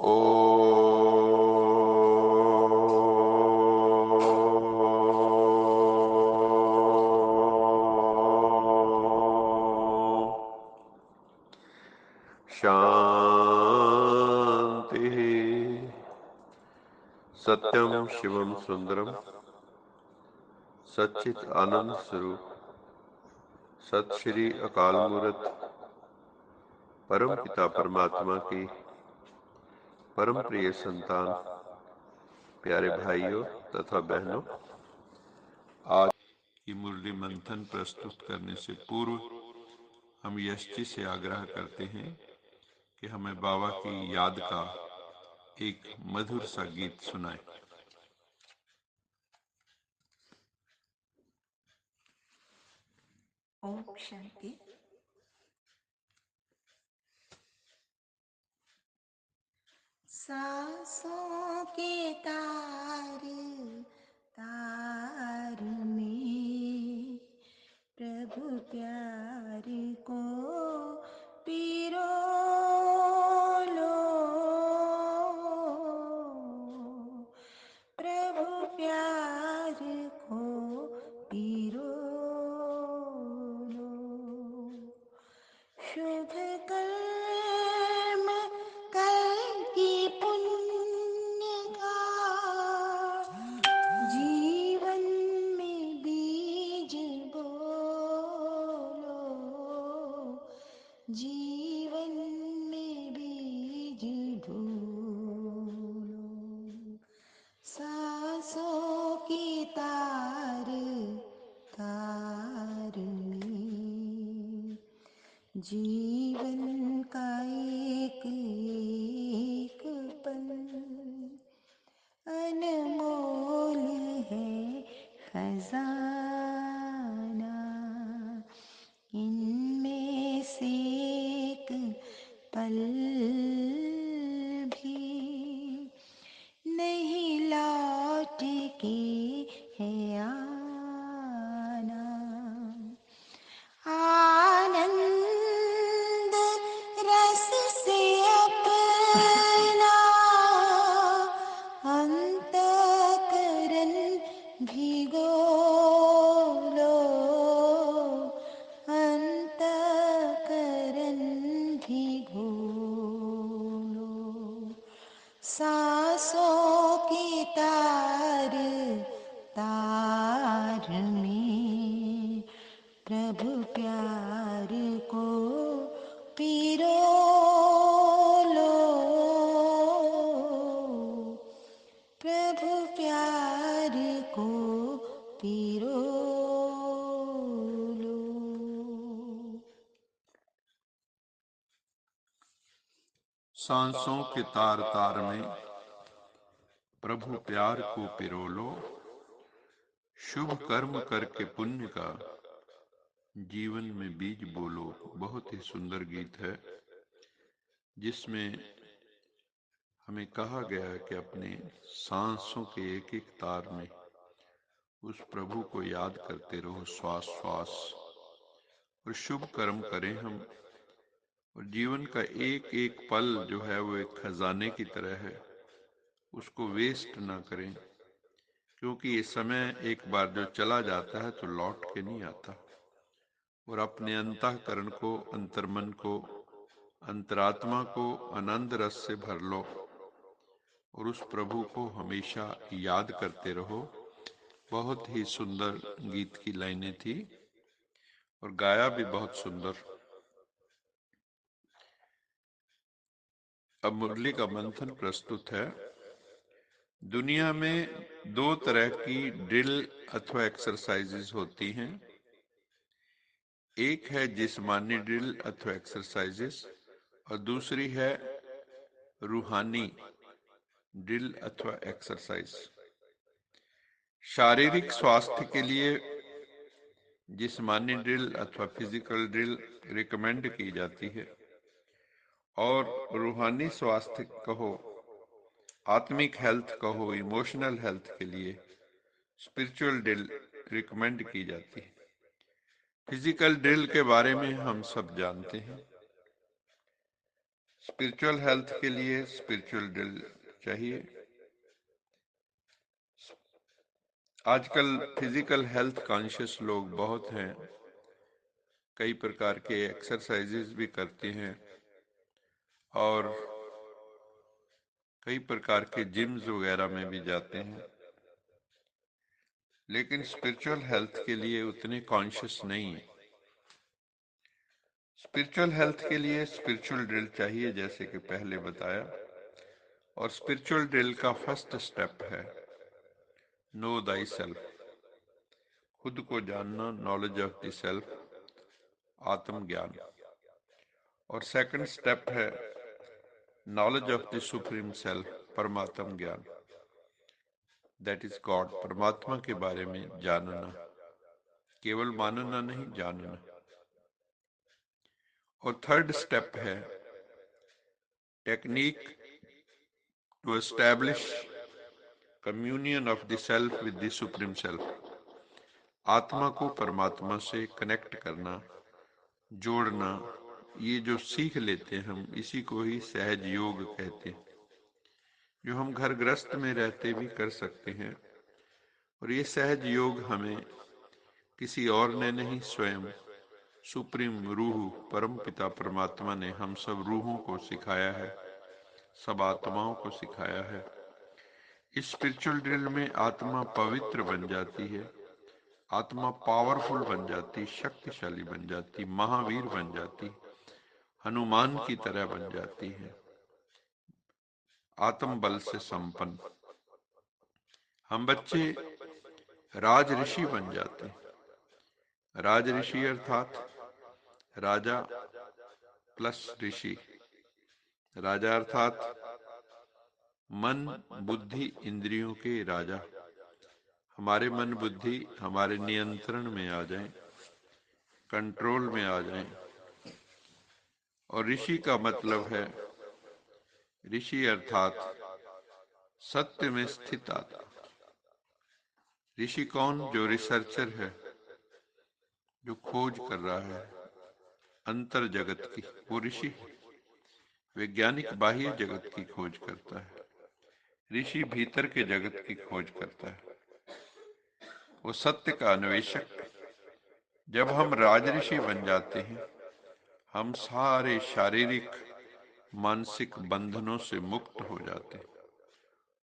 ओ शांति। सत्यम शिवम सुंदरम सच्चित आनंद स्वरूप सत श्री अकाल मूर्त परम पिता परमात्मा की परम प्रिय संतान प्यारे भाइयों तथा बहनों, आज की मुरली मंथन प्रस्तुत करने से पूर्व हम यश जी से आग्रह करते हैं कि हमें बाबा की याद का एक मधुर सा गीत सुनाएं। ओम शांति। सांसों के तार तार में प्रभु प्यार को पिरो लो, प्रभु प्यार को पिरो लो। शुभ कर्म कल की पुण्य का जीवन में बीज बोलो, जीवन में बीज बोलो। सांसों की तार तार में जीवन का एक एक पल अनमोल है खजाना, इनमें से एक पल भी नहीं लौट के है आना। आनंद रस से अपना अंतःकरण भिगो लो, अंतःकरण भिगो लो। सांसों की तार तार में प्रभु प्यार को पिरो लो, प्रभु प्यार को पिरो लो। सांसों के तार तार में प्रभु प्यार को पिरो लो, शुभ कर्म करके पुण्य का जीवन में बीज बोलो। बहुत ही सुंदर गीत है जिसमें हमें कहा गया है कि अपने सांसों के एक एक तार में उस प्रभु को याद करते रहो, श्वास श्वास, और शुभ कर्म करें हम, और जीवन का एक एक पल जो है वो एक खजाने की तरह है, उसको वेस्ट ना करें, क्योंकि ये समय एक बार जो चला जाता है तो लौट के नहीं आता। और अपने अंतःकरण को, अंतर्मन को, अंतरात्मा को आनंद रस से भर लो और उस प्रभु को हमेशा याद करते रहो। बहुत ही सुंदर गीत की लाइनें थी और गाया भी बहुत सुंदर। अब मुरली का मंथन प्रस्तुत है। दुनिया में दो तरह की ड्रिल अथवा एक्सरसाइजेस होती हैं। एक है जिस्मानी ड्रिल अथवा एक्सरसाइजेस और दूसरी है रूहानी ड्रिल अथवा एक्सरसाइज। शारीरिक स्वास्थ्य के लिए जिस्मानी ड्रिल अथवा फिजिकल ड्रिल रिकमेंड की जाती है और रूहानी स्वास्थ्य कहो, आत्मिक हेल्थ कहो, इमोशनल हेल्थ के लिए स्पिरिचुअल ड्रिल रिकमेंड की जाती है। फिजिकल ड्रिल के बारे में हम सब जानते हैं। स्पिरिचुअल हेल्थ के लिए स्पिरिचुअल ड्रिल चाहिए। आजकल फिजिकल हेल्थ कॉन्शियस लोग बहुत हैं, कई प्रकार के एक्सरसाइजेज भी करते हैं और कई प्रकार के जिम्स वगैरह में भी जाते हैं, लेकिन स्पिरिचुअल हेल्थ के लिए उतने कॉन्शियस नहीं है। स्पिरिचुअल हेल्थ के लिए स्पिरिचुअल ड्रिल चाहिए, जैसे कि पहले बताया। और स्पिरिचुअल ड्रिल का फर्स्ट स्टेप है नो दाई सेल्फ, खुद को जानना, नॉलेज ऑफ द सेल्फ, आत्मज्ञान। और सेकंड स्टेप है knowledge of the supreme self, परमात्म ज्ञान, दैट इज गॉड, परमात्मा के बारे में जानना, केवल मानना नहीं, जानना। और थर्ड स्टेप है technique to establish communion of the self with the supreme self, आत्मा को परमात्मा से कनेक्ट करना, जोड़ना। ये जो सीख लेते हैं हम, इसी को ही सहज योग कहते हैं, जो हम घर गृहस्थ में रहते भी कर सकते हैं। और ये सहज योग हमें किसी और ने नहीं, स्वयं सुप्रीम रूह परम पिता परमात्मा ने हम सब रूहों को सिखाया है, सब आत्माओं को सिखाया है। इस स्पिरिचुअल ड्रिल में आत्मा पवित्र बन जाती है, आत्मा पावरफुल बन जाती, शक्तिशाली बन जाती, महावीर बन जाती, हनुमान की तरह बन जाती है, आत्म बल से संपन्न। हम बच्चे राज ऋषि बन जाते हैं। राज ऋषि अर्थात राजा प्लस ऋषि। राजा अर्थात मन बुद्धि इंद्रियों के राजा। हमारे मन बुद्धि हमारे नियंत्रण में आ जाएं, कंट्रोल में आ जाएं। और ऋषि का मतलब है, ऋषि अर्थात सत्य में स्थित आत्मा। ऋषि कौन? जो रिसर्चर है, जो खोज कर रहा है अंतर जगत की, वो ऋषि है। वैज्ञानिक बाह्य जगत की खोज करता है, ऋषि भीतर के जगत की खोज करता है, वो सत्य का अन्वेषक। जब हम राजऋषि बन जाते हैं, हम सारे शारीरिक मानसिक बंधनों से मुक्त हो जाते हैं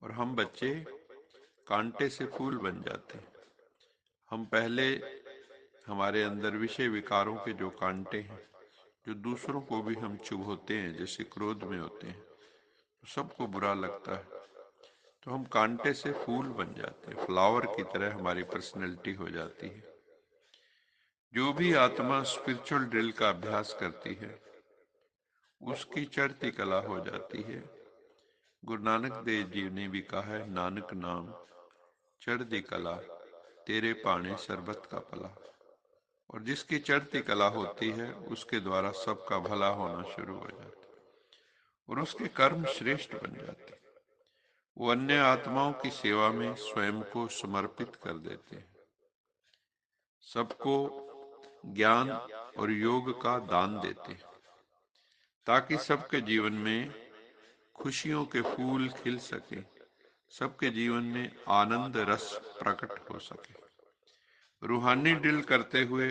और हम बच्चे कांटे से फूल बन जाते हैं। हम पहले हमारे अंदर विषय विकारों के जो कांटे हैं, जो दूसरों को भी हम चुभोते हैं, जैसे क्रोध में होते हैं तो सबको बुरा लगता है, तो हम कांटे से फूल बन जाते हैं, फ्लावर की तरह हमारी पर्सनैलिटी हो जाती है। जो भी आत्मा स्पिरिचुअल ड्रिल का अभ्यास करती है, उसकी चढ़ती कला हो जाती है। गुरु नानक देव जी ने भी कहा है, नानक नाम चढ़ती कला, तेरे पाने सरबत का भला। और जिसकी चढ़ती कला होती है, उसके द्वारा सबका भला होना शुरू हो जाता है और उसके कर्म श्रेष्ठ बन जाते हैं। वो अन्य आत्माओं की सेवा में स्वयं को समर्पित कर देते हैं, सबको ज्ञान और योग का दान देते हैं, ताकि सबके जीवन में खुशियों के फूल खिल सके, सबके जीवन में आनंद रस प्रकट हो सके। रूहानी ड्रिल करते हुए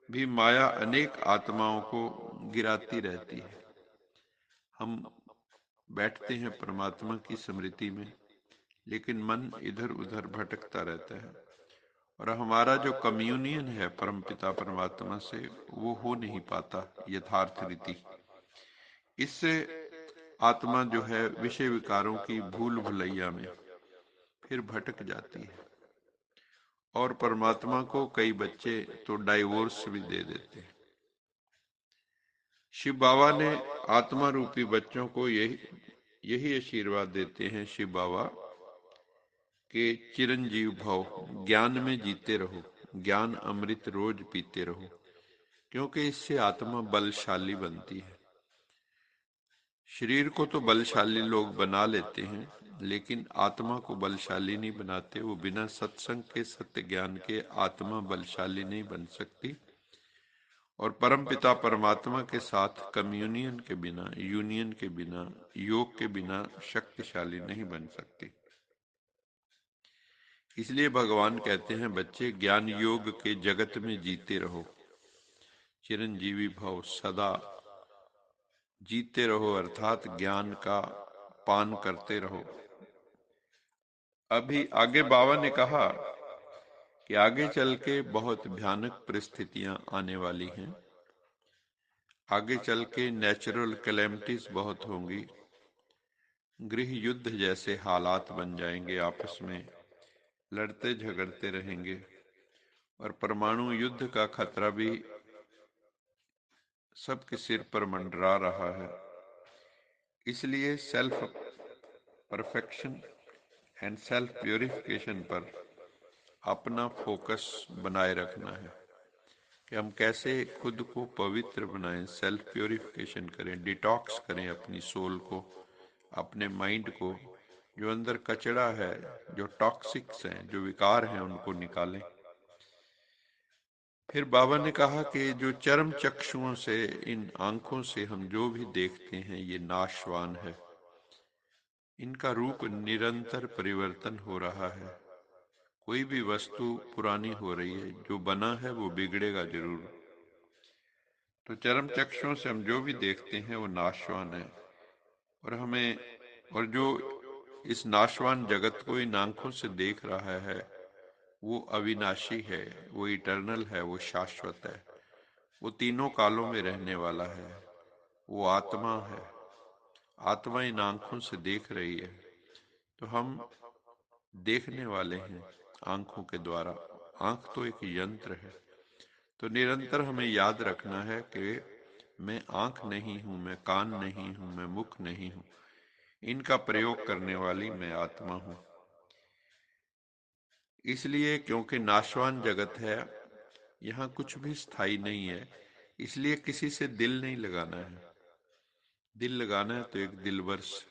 भी माया अनेक आत्माओं को गिराती रहती है। हम बैठते हैं परमात्मा की स्मृति में, लेकिन मन इधर उधर भटकता रहता है और हमारा जो कम्युनियन है परमपिता परमात्मा से, वो हो नहीं पाता यथार्थ रीति। इससे आत्मा जो है विषय विकारों की भूल भुलैया में फिर भटक जाती है और परमात्मा को कई बच्चे तो डाइवोर्स भी दे देते हैं। शिव बाबा ने आत्मा रूपी बच्चों को यही आशीर्वाद देते हैं, शिव बाबा के चिरंजीव भव, ज्ञान में जीते रहो, ज्ञान अमृत रोज पीते रहो, क्योंकि इससे आत्मा बलशाली बनती है। शरीर को तो बलशाली लोग बना लेते हैं, लेकिन आत्मा को बलशाली नहीं बनाते। वो बिना सत्संग के, सत्य ज्ञान के आत्मा बलशाली नहीं बन सकती और परमपिता परमात्मा के साथ कम्युनियन के बिना, यूनियन के बिना, योग के बिना शक्तिशाली नहीं बन सकती। इसलिए भगवान कहते हैं, बच्चे ज्ञान योग के जगत में जीते रहो, चिरंजीवी भव, सदा जीते रहो, अर्थात ज्ञान का पान करते रहो। अभी आगे बाबा ने कहा कि आगे चल के बहुत भयानक परिस्थितियां आने वाली हैं, आगे चल के नेचुरल कैलेमिटीज बहुत होंगी, गृह युद्ध जैसे हालात बन जाएंगे, आपस में लड़ते झगड़ते रहेंगे, और परमाणु युद्ध का खतरा भी सबके सिर पर मंडरा रहा है। इसलिए self perfection and self purification पर अपना फोकस बनाए रखना है कि हम कैसे खुद को पवित्र बनाएं, सेल्फ प्योरिफिकेशन करें, डिटॉक्स करें अपनी सोल को, अपने माइंड को, जो अंदर कचरा है, जो टॉक्सिक्स हैं, जो विकार हैं, उनको निकालें। फिर बाबा ने कहा कि जो चर्म चक्षुओं से, इन आंखों से हम जो भी देखते हैं, ये नाशवान है, इनका रूप निरंतर परिवर्तन हो रहा है। कोई भी वस्तु पुरानी हो रही है, जो बना है वो बिगड़ेगा जरूर। तो चर्म चक्षुओं से हम जो भी देखते हैं वो नाशवान है, और जो इस नाशवान जगत को इन आंखों से देख रहा है वो अविनाशी है, वो इटर्नल है, वो शाश्वत है, वो तीनों कालों में रहने वाला है, वो आत्मा है। आत्मा इन आंखों से देख रही है, तो हम देखने वाले हैं आंखों के द्वारा। आंख तो एक यंत्र है। तो निरंतर हमें याद रखना है कि मैं आंख नहीं हूं, मैं कान नहीं हूं, मैं मुख नहीं हूं, इनका प्रयोग करने वाली मैं आत्मा हूं। इसलिए क्योंकि नाशवान जगत है, यहाँ कुछ भी स्थायी नहीं है, इसलिए किसी से दिल नहीं लगाना है। दिल लगाना है तो एक दिलवर से,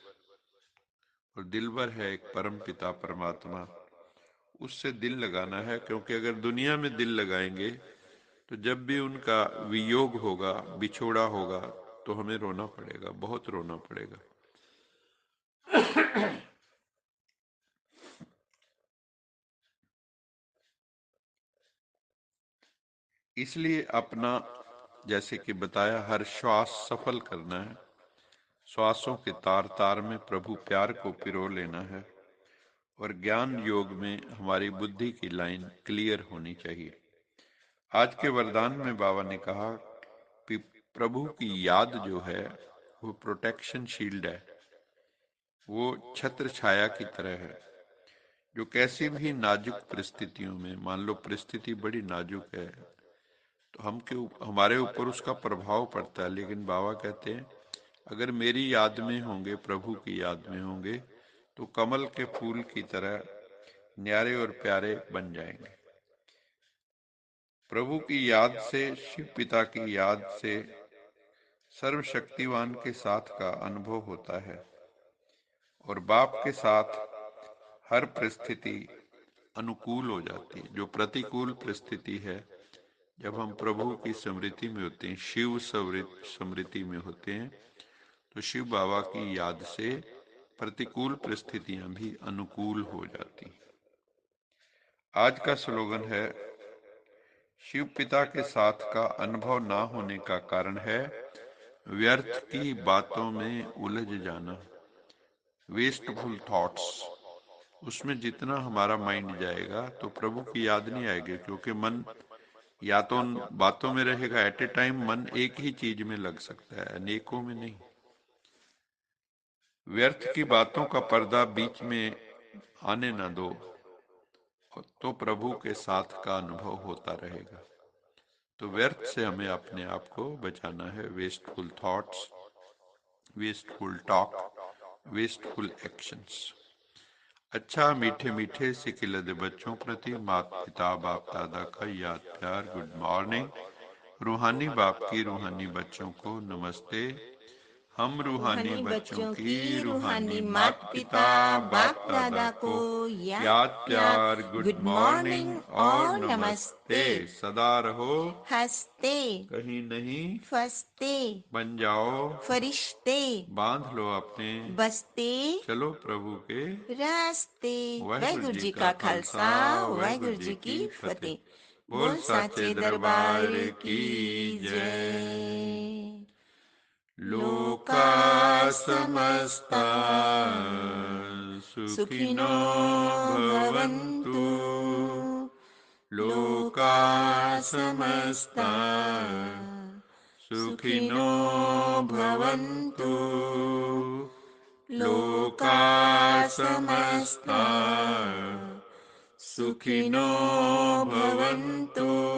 और दिलवर है एक परम पिता परमात्मा, उससे दिल लगाना है। क्योंकि अगर दुनिया में दिल लगाएंगे तो जब भी उनका वियोग होगा, बिछोड़ा होगा, तो हमें रोना पड़ेगा, बहुत रोना पड़ेगा। इसलिए अपना, जैसे कि बताया, हर श्वास सफल करना है। श्वासों के तार तार में प्रभु प्यार को पिरो लेना है, और ज्ञान योग में हमारी बुद्धि की लाइन क्लियर होनी चाहिए। आज के वरदान में बाबा ने कहा कि प्रभु की याद जो है वो प्रोटेक्शन शील्ड है, वो छत्र छाया की तरह है, जो कैसी भी नाजुक परिस्थितियों में, मान लो परिस्थिति बड़ी नाजुक है तो हमारे ऊपर उसका प्रभाव पड़ता है, लेकिन बाबा कहते हैं अगर मेरी याद में होंगे, प्रभु की याद में होंगे, तो कमल के फूल की तरह न्यारे और प्यारे बन जाएंगे। प्रभु की याद से, शिव पिता की याद से सर्वशक्तिवान के साथ का अनुभव होता है, और बाप के साथ हर परिस्थिति अनुकूल हो जाती है। जो प्रतिकूल परिस्थिति है, जब हम प्रभु की स्मृति में होते हैं, शिव स्मृति में होते हैं, तो शिव बाबा की याद से प्रतिकूल परिस्थितियां भी अनुकूल हो जाती। आज का स्लोगन है, शिव पिता के साथ का अनुभव ना होने का कारण है व्यर्थ की बातों में उलझ जाना, वेस्टफुल थॉट्स। उसमें जितना हमारा माइंड जाएगा तो प्रभु की याद नहीं आएगी, क्योंकि मन या तो उन बातों में रहेगा। एट ए टाइम मन एक ही चीज में लग सकता है, अनेकों में नहीं। व्यर्थ की बातों का पर्दा बीच में आने ना दो, तो प्रभु के साथ का अनुभव होता रहेगा। तो व्यर्थ से हमें अपने आप को बचाना है। Wasteful thoughts, wasteful talk, wasteful actions. अच्छा, मीठे मीठे से खिलते बच्चों प्रति माता पिता बाप दादा का याद प्यार, गुड मॉर्निंग। रूहानी बाप की रूहानी बच्चों को नमस्ते। हम रूहानी बच्चों की रूहानी माता माता पिता पिता बाप बाप दादा दादा को को याद याद प्यार प्यार गुड गुड मॉर्निंग मॉर्निंग और और नमस्ते। नमस्ते। सदा रहो हंसते कहीं नहीं फंसते बन जाओ फरिश्ते बांध लो अपने बसते चलो प्रभु के रास्ते। वाहिगुरु वाहिगुरु जी जी का का खालसा खालसा वाहिगुरु वाहिगुरु जी जी की की फतेह। फतेह। बोल बोल साचे साचे दरबार दरबार की की जय। जय। लोका समस्ता सुखिनो सुखिनो भवन्तु। भवन्तु। लोका समस्ता सुखिनो भवन्तु। लोका समस्ता सुखिनो भवन्तु।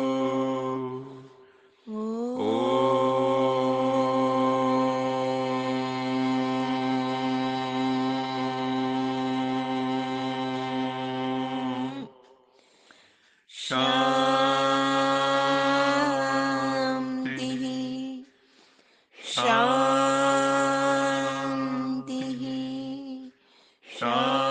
शांति शांति शांति शांति।